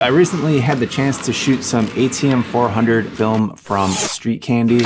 I recently had the chance to shoot some ATM400 film from Street Candy.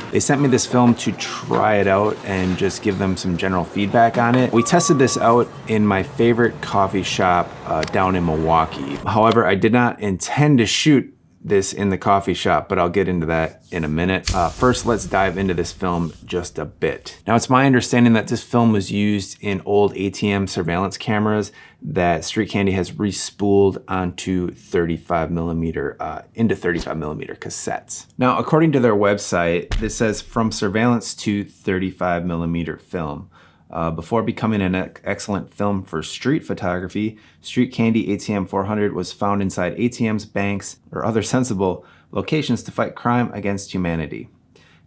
They sent me this film to try it out and just give them some general feedback on it. We tested this out in my favorite coffee shop down in Milwaukee. However, I did not intend to shoot this in the coffee shop, but I'll get into that in a minute. First, let's dive into this film just a bit. Now, it's my understanding that this film was used in old ATM surveillance cameras that Street Candy has re-spooled onto 35mm, into 35mm cassettes. Now, according to their website, this says from surveillance to 35mm film. Before becoming an excellent film for street photography, Street Candy ATM400 was found inside ATMs, banks, or other sensible locations to fight crime against humanity.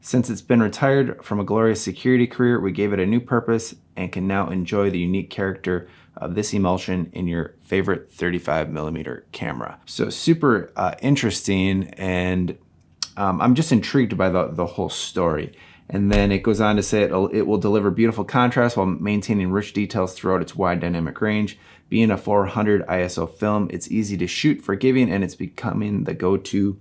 Since it's been retired from a glorious security career, we gave it a new purpose and can now enjoy the unique character of this emulsion in your favorite 35mm camera. So super interesting, and I'm just intrigued by the whole story. And then it goes on to say it will deliver beautiful contrast while maintaining rich details throughout its wide dynamic range. Being a 400 ISO film, it's easy to shoot, forgiving, and it's becoming the go-to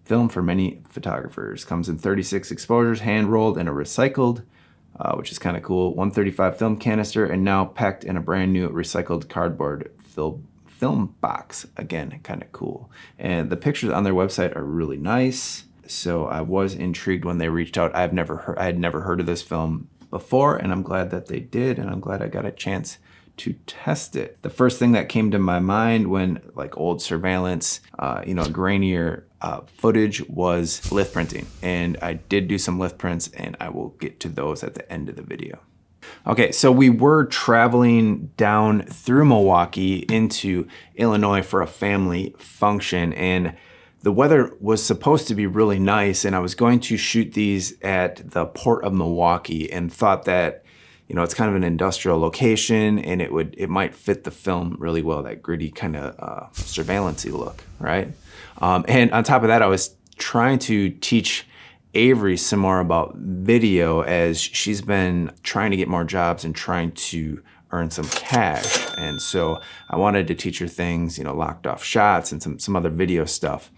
film for many photographers. Comes in 36 exposures, hand-rolled and a recycled, which is kind of cool, 135 film canister, and now packed in a brand new recycled cardboard film box. Again, kind of cool. And the pictures on their website are really nice. So I was intrigued when they reached out. I had never heard of this film before, and I'm glad that they did, and I'm glad I got a chance to test it. The first thing that came to my mind when like old surveillance, grainier footage was lith printing. And I did do some lith prints, and I will get to those at the end of the video. Okay, so we were traveling down through Milwaukee into Illinois for a family function, and the weather was supposed to be really nice, and I was going to shoot these at the port of Milwaukee and thought that, it's kind of an industrial location and it might fit the film really well, that gritty kind of surveillance-y look, right? And on top of that, I was trying to teach Avery some more about video, as she's been trying to get more jobs and trying to earn some cash. And so I wanted to teach her things, locked off shots and some other video stuff.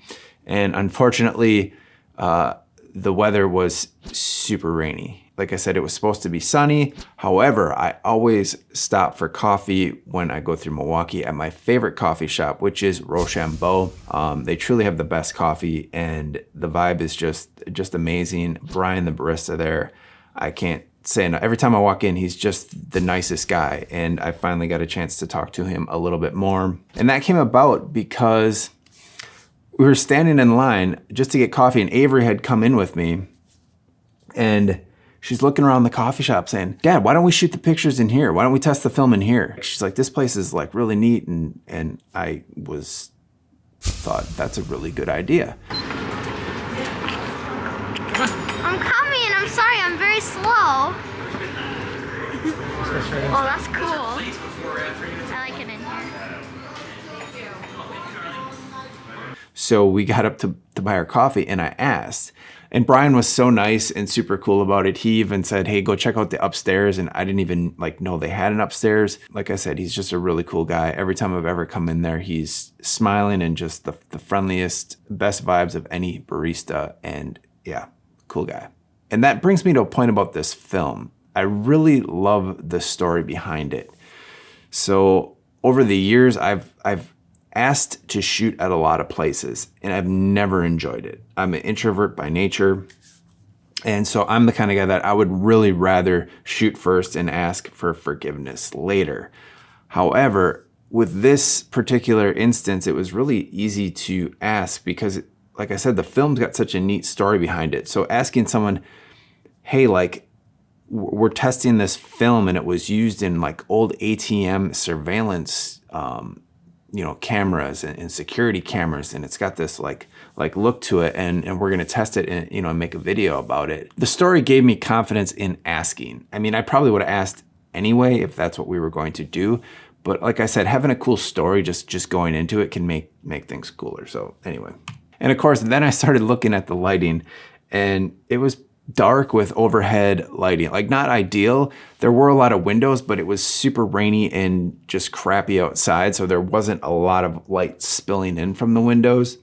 And unfortunately, the weather was super rainy. Like I said, it was supposed to be sunny. However, I always stop for coffee when I go through Milwaukee at my favorite coffee shop, which is Rochambo. They truly have the best coffee, and the vibe is just amazing. Brian, the barista there, I can't say enough. Every time I walk in, he's just the nicest guy, and I finally got a chance to talk to him a little bit more. And that came about because we were standing in line just to get coffee, and Avery had come in with me, and she's looking around the coffee shop saying, "Dad, why don't we shoot the pictures in here? Why don't we test the film in here?" She's like, "This place is like really neat," and I thought that's a really good idea. I'm coming, I'm sorry, I'm very slow. Oh, that's cool. I like it in here. So we got up to buy our coffee, and I asked, and Brian was so nice and super cool about it. He even said, "Hey, go check out the upstairs," and I didn't even know they had an upstairs. Like I said, he's just a really cool guy. Every time I've ever come in there, he's smiling and just the friendliest, best vibes of any barista, and yeah, cool guy. And that brings me to a point about this film. I really love the story behind it. So over the years, I've asked to shoot at a lot of places, and I've never enjoyed it. I'm an introvert by nature, and so I'm the kind of guy that I would really rather shoot first and ask for forgiveness later. However, with this particular instance, it was really easy to ask because, like I said, the film's got such a neat story behind it. So asking someone, "Hey, we're testing this film and it was used in old ATM surveillance cameras and security cameras, and it's got this look to it, and we're gonna test it and make a video about it." The story gave me confidence in asking. I mean, I probably would have asked anyway if that's what we were going to do, but like I said, having a cool story just going into it can make things cooler. So anyway, and of course, then I started looking at the lighting, and it was dark with overhead lighting. Like, not ideal. There were a lot of windows, but it was super rainy and just crappy outside, so there wasn't a lot of light spilling in from the windows.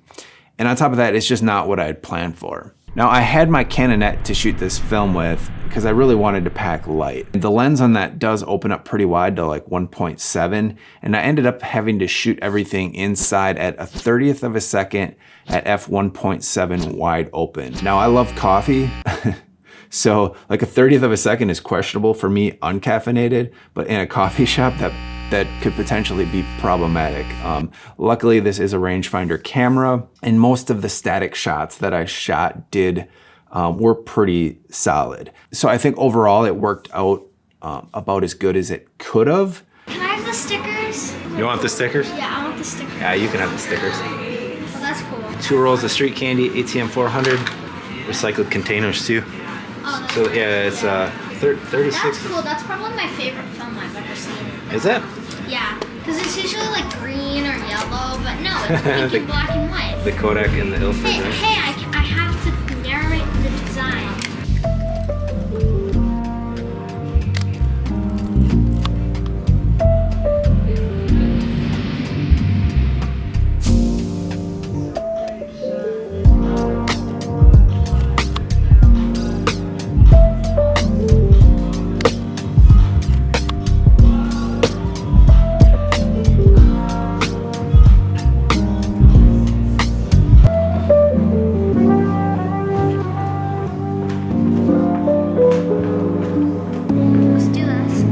And on top of that, it's just not what I had planned for. Now, I had my Canonette to shoot this film with because I really wanted to pack light. The lens on that does open up pretty wide to like 1.7, and I ended up having to shoot everything inside at 1/30th of a second at f1.7 wide open. Now, I love coffee, so like 1/30th of a second is questionable for me uncaffeinated, but in a coffee shop, that could potentially be problematic. Luckily, this is a rangefinder camera, and most of the static shots that I shot were pretty solid. So I think overall it worked out about as good as it could have. Can I have the stickers? You want the stickers? Yeah, I want the stickers. Yeah, you can have the stickers. Oh, that's cool. 2 rolls of Street Candy ATM400, recycled containers too. Oh, that's So cool. yeah, it's 36. That's cool. That's probably my favorite film I've ever seen. Is that? Yeah, because it's usually like green or yellow, but no, it's pink and black and white. The Kodak and the Ilford, Hey, right? I have to narrate the design. Let's do this.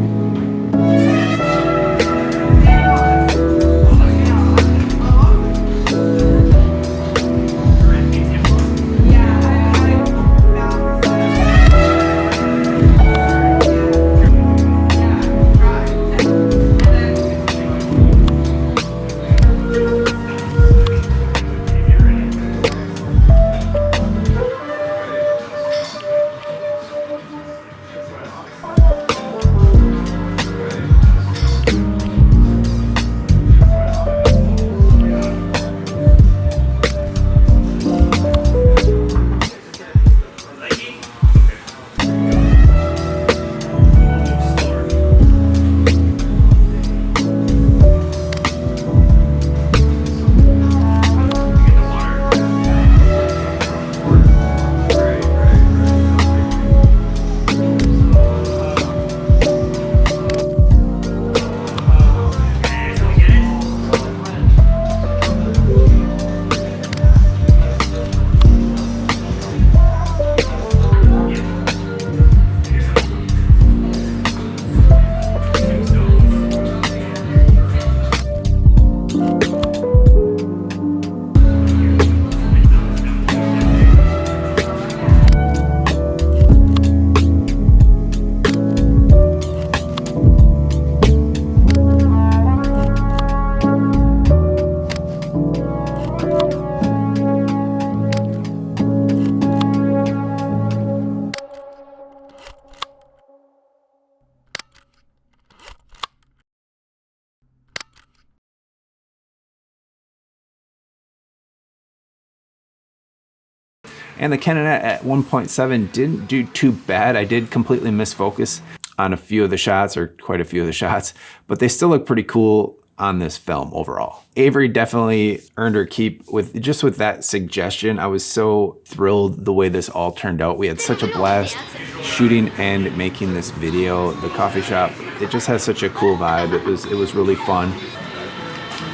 And the Canonette at 1.7 didn't do too bad. I did completely miss focus on a few of the shots, or quite a few of the shots, but they still look pretty cool on this film overall. Avery definitely earned her keep with that suggestion. I was so thrilled the way this all turned out. We had such a blast shooting and making this video. The coffee shop, it just has such a cool vibe. It was really fun.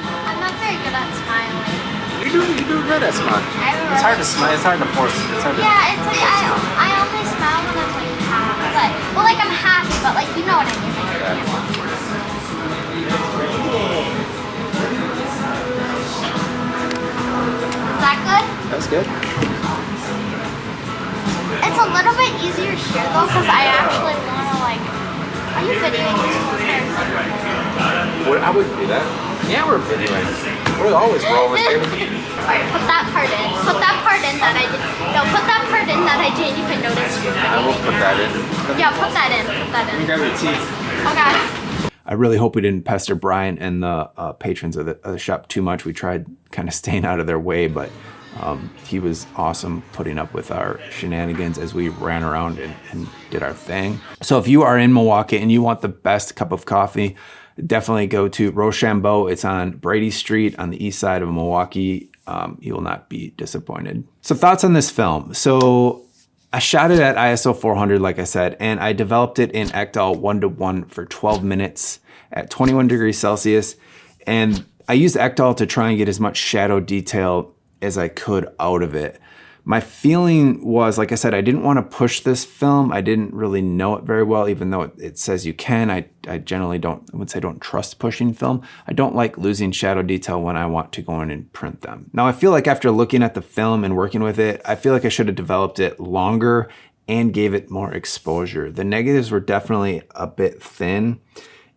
I'm not very good at smiling. You do good at smiling. It's hard to smile. It's hard to force. It's hard to. Yeah, it's like I only smile when I'm like happy. Well, like I'm happy, but like you know what I mean. Is that good? That's good. It's a little bit easier here though, because I actually want to like. Are you videoing this? I wouldn't do that. Yeah, we're videoing. We're always rolling. Alright, put that part in. Put that part in that I did. No, put that part in that I didn't even notice you were I will videoing. put that in. Yeah, put that in. Put that in. You grab your tea. Okay. I really hope we didn't pester Brian and the patrons of the shop too much. We tried kind of staying out of their way, but He was awesome putting up with our shenanigans as we ran around and did our thing. So if you are in Milwaukee and you want the best cup of coffee, definitely go to Rochambo. It's on Brady Street on the east side of Milwaukee. You will not be disappointed. So thoughts on this film. So I shot it at ISO 400, like I said, and I developed it in Ectal 1:1 for 12 minutes at 21 degrees Celsius. And I used Ectal to try and get as much shadow detail as I could out of it. My feeling was, like I said, I didn't want to push this film. I didn't really know it very well, even though it says you can. I generally don't, I would say don't trust pushing film. I don't like losing shadow detail when I want to go in and print them. Now, I feel like after looking at the film and working with it, I feel like I should have developed it longer and gave it more exposure. The negatives were definitely a bit thin.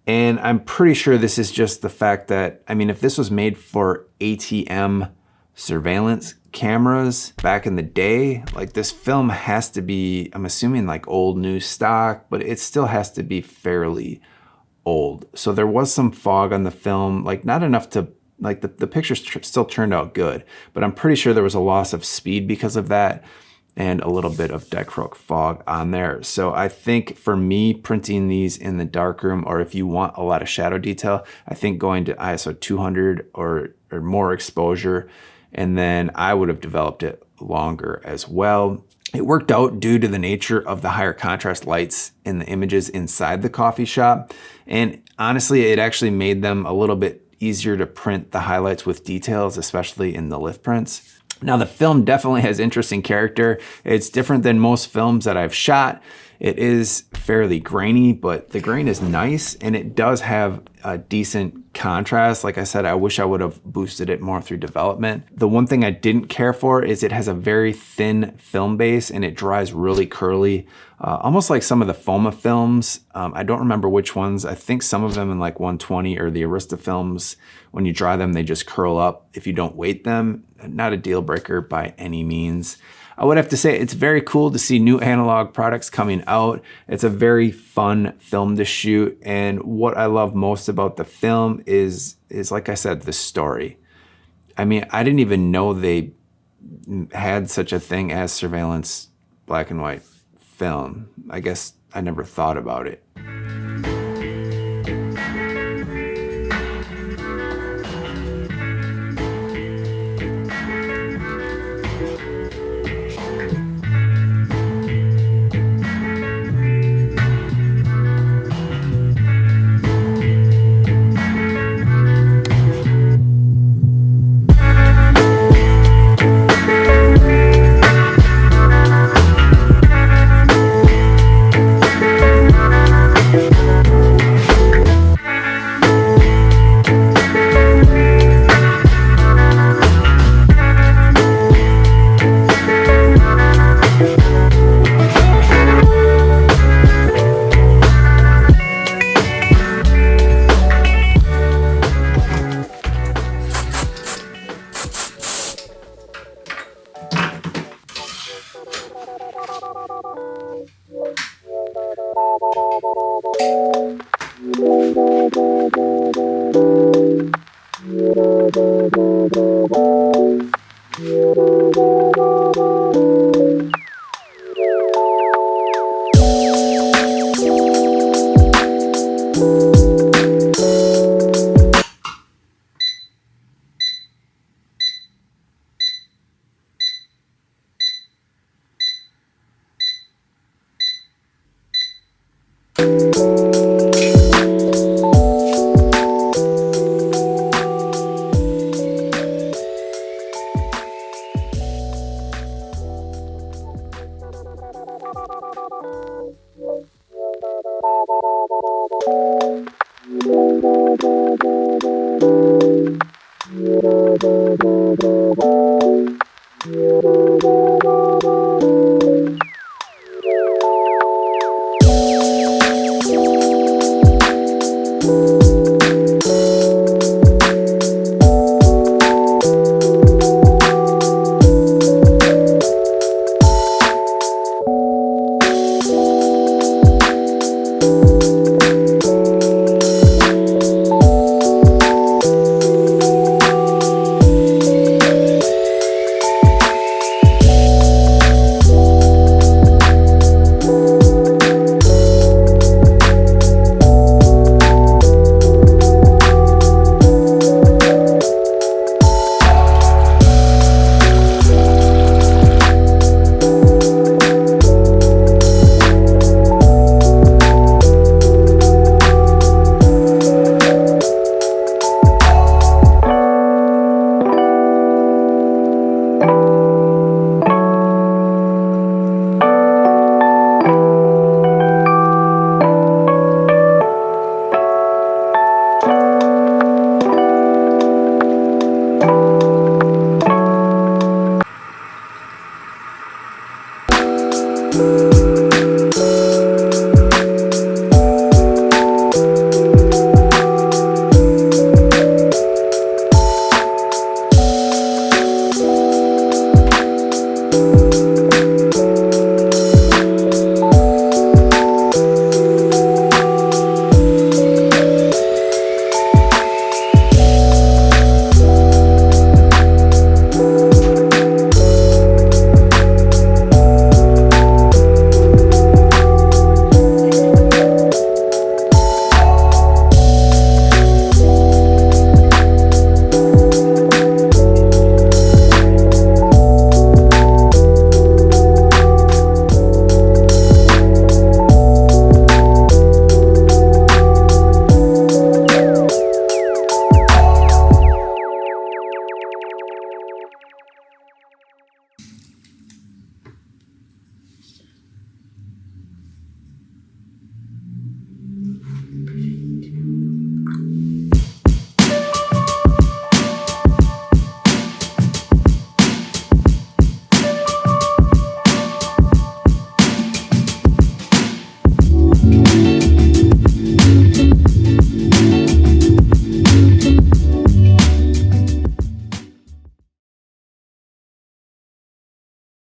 And I'm pretty sure this is just the fact that, I mean, if this was made for ATM surveillance cameras back in the day, like this film has to be, I'm assuming like old new stock, but it still has to be fairly old. So there was some fog on the film, like not enough to, like the pictures still turned out good, but I'm pretty sure there was a loss of speed because of that and a little bit of dichroic fog on there. So I think for me, printing these in the darkroom, or if you want a lot of shadow detail, I think going to ISO 200 or more exposure, and then I would have developed it longer as well. It worked out due to the nature of the higher contrast lights in the images inside the coffee shop. And honestly, it actually made them a little bit easier to print the highlights with details, especially in the lift prints. Now, the film definitely has interesting character. It's different than most films that I've shot. It is fairly grainy, but the grain is nice and it does have a decent contrast. Like I said, I wish I would have boosted it more through development. The one thing I didn't care for is it has a very thin film base and it dries really curly, almost like some of the Foma films. I don't remember which ones. I think some of them in like 120 or the Arista films, when you dry them, they just curl up if you don't weight them. Not a deal breaker by any means. I would have to say it's very cool to see new analog products coming out. It's a very fun film to shoot. And what I love most about the film is like I said, the story. I mean, I didn't even know they had such a thing as surveillance black and white film. I guess I never thought about it.